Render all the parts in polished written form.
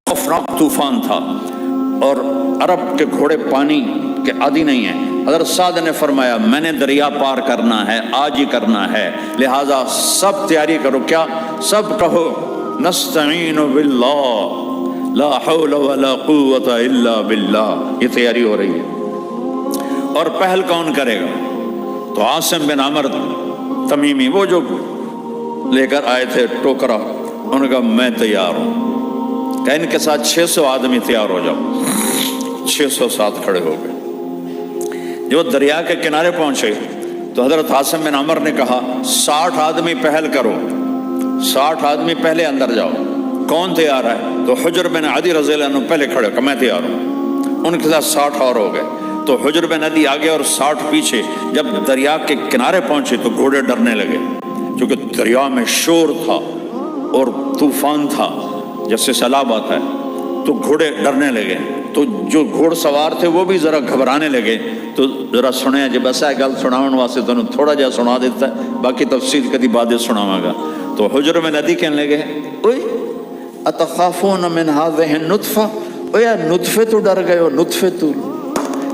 खौफनाक तूफान था और अरब के घोड़े पानी के आदी नहीं हैं। हज़रत साद ने फरमाया मैंने दरिया पार करना है, आज ही करना है, लिहाजा सब तैयारी करो। क्या? सब कहो नस्तईनु बिल्लाह ला हौला वला कुव्वता इल्ला बिल्लाह। ये तैयारी हो रही है। और पहल कौन करेगा? तो आसिम बिन अमर तमीमी, वो जो लेकर आए थे टोकरा, उन्होंने कहा मैं तैयार हूँ। कहा इनके साथ 600 आदमी तैयार हो जाओ। 600 साथ खड़े हो गए। जो दरिया के किनारे पहुंचे तो हजरत आसिम बिन अमर ने कहा 60 आदमी पहल करो, 60 आदमी पहले अंदर जाओ। कौन तैयार है? तो हुजर बिन अदी रज़ियल्लाहु अन्हु पहले खड़े हो, मैं तैयार हूँ। उनके साथ 60 और हो गए। तो हुजर बिन अदी आगे और 60 पीछे। जब दरिया के किनारे पहुंचे तो घोड़े डरने लगे, क्योंकि दरिया में शोर था और तूफान था, जैसे सैलाब आता है। तो घोड़े डरने लगे। तो जो घोड़सवार थे वो भी ज़रा घबराने लगे। तो ज़रा सुने जी, बस है गल सुनावन वास्ते तुहानू थोड़ा जिहा सुना देता है, बाकी तफसील कदी बाद सुनावांगा। तो हुजर बिन अदी कहने लगे ओए अतखाफून मिन हाज़िहि नुतफ़ा, ओ यार नुतफ़े तो डर गए हो। नुतफ़े तो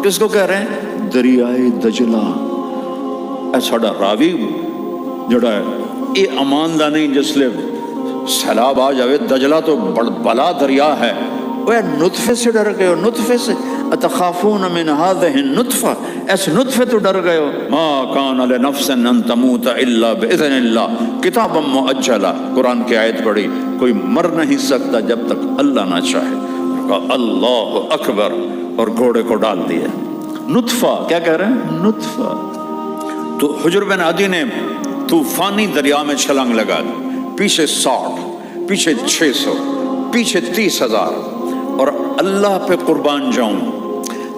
किसको कह रहे हैं? दरियाए दजला। साडा रावी जड़ा है ये अमान दा नहीं, जिसले सैलाब आ जावे, दजला तो बड़ा दरिया है। वह नुतफ़े से डर गए हो, नुतफ़े से। अतखाफून मिन हाज़िहि नुतफ़ा, ऐसे नुतफ़े तो डर गए हो। मा कान लिनफ़्सिन अन तमूत इल्ला बिइज़्निल्लाह किताबम मुअज्जला। कुरान की आयत पढ़ी, कोई मर नहीं सकता जब तक अल्लाह ना चाहे। कहा अल्लाह अकबर, और घोड़े को डाल दिया। नुतफ़ा क्या कह रहे हैं? नुतफ़ा। तो हुजर बिन अदी ने तूफानी दरिया में छलांग लगा दी। पीछे 60, पीछे 600, पीछे 30,000। और अल्लाह पे कुर्बान जाऊं,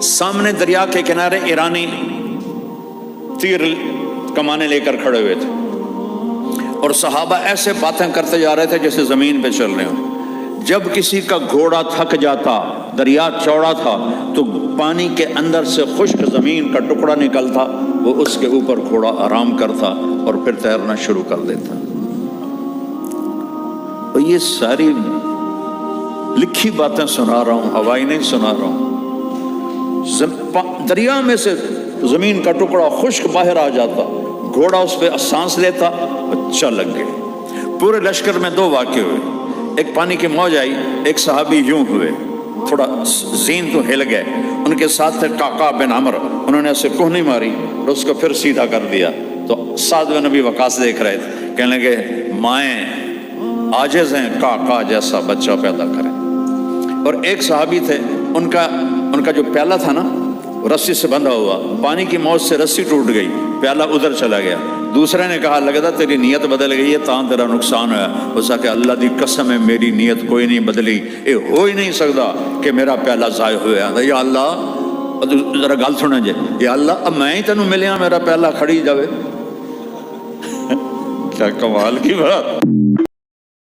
सामने दरिया के किनारे ईरानी तीर कमाने लेकर खड़े हुए थे और सहाबा ऐसे बातें करते जा रहे थे जैसे जमीन पे चल रहे हो। जब किसी का घोड़ा थक जाता, दरिया चौड़ा था, तो पानी के अंदर से खुश्क जमीन का टुकड़ा निकलता, वो उसके ऊपर घोड़ा आराम करता और फिर तैरना शुरू कर देता। और ये सारी लिखी बातें सुना रहा हूं, हवाई नहीं सुना रहा हूं। दरिया में से जमीन का टुकड़ा खुश्क बाहर आ जाता, घोड़ा उस पर सांस लेता और चल लग गए। पूरे लश्कर में 2 वाक़े हुए। एक पानी की मौज आई, एक सहाबी यूं हुए, थोड़ा ज़ीन तो हिल गए। उनके साथ थे काका बिन अमर, उन्होंने ऐसे कोहनी मारी और उसको फिर सीधा कर दिया। तो साद बिन नबी वकास देख रहे थे, कहने लगे माएँ आजिज़ हैं, काका जैसा बच्चा पैदा करें। और एक सहाबी थे, उनका जो प्याला था ना रस्सी से बंधा हुआ, पानी की मौज से रस्सी टूट गई, प्याला उधर चला गया। दूसरे ने कहा लगता तेरी नीयत बदल गई है, तां तेरा नुकसान होया। उसका कि अल्लाह दी कसम है मेरी नीयत कोई नहीं बदली, ये हो ही नहीं सकता कि मेरा प्याला ज़ाय होया। या अल्लाह जरा गल सुने जे, या अल्लाह अब मैं ही तेनू मिलिया, मेरा प्याला खड़ी जावे। क्या कमाल की बात।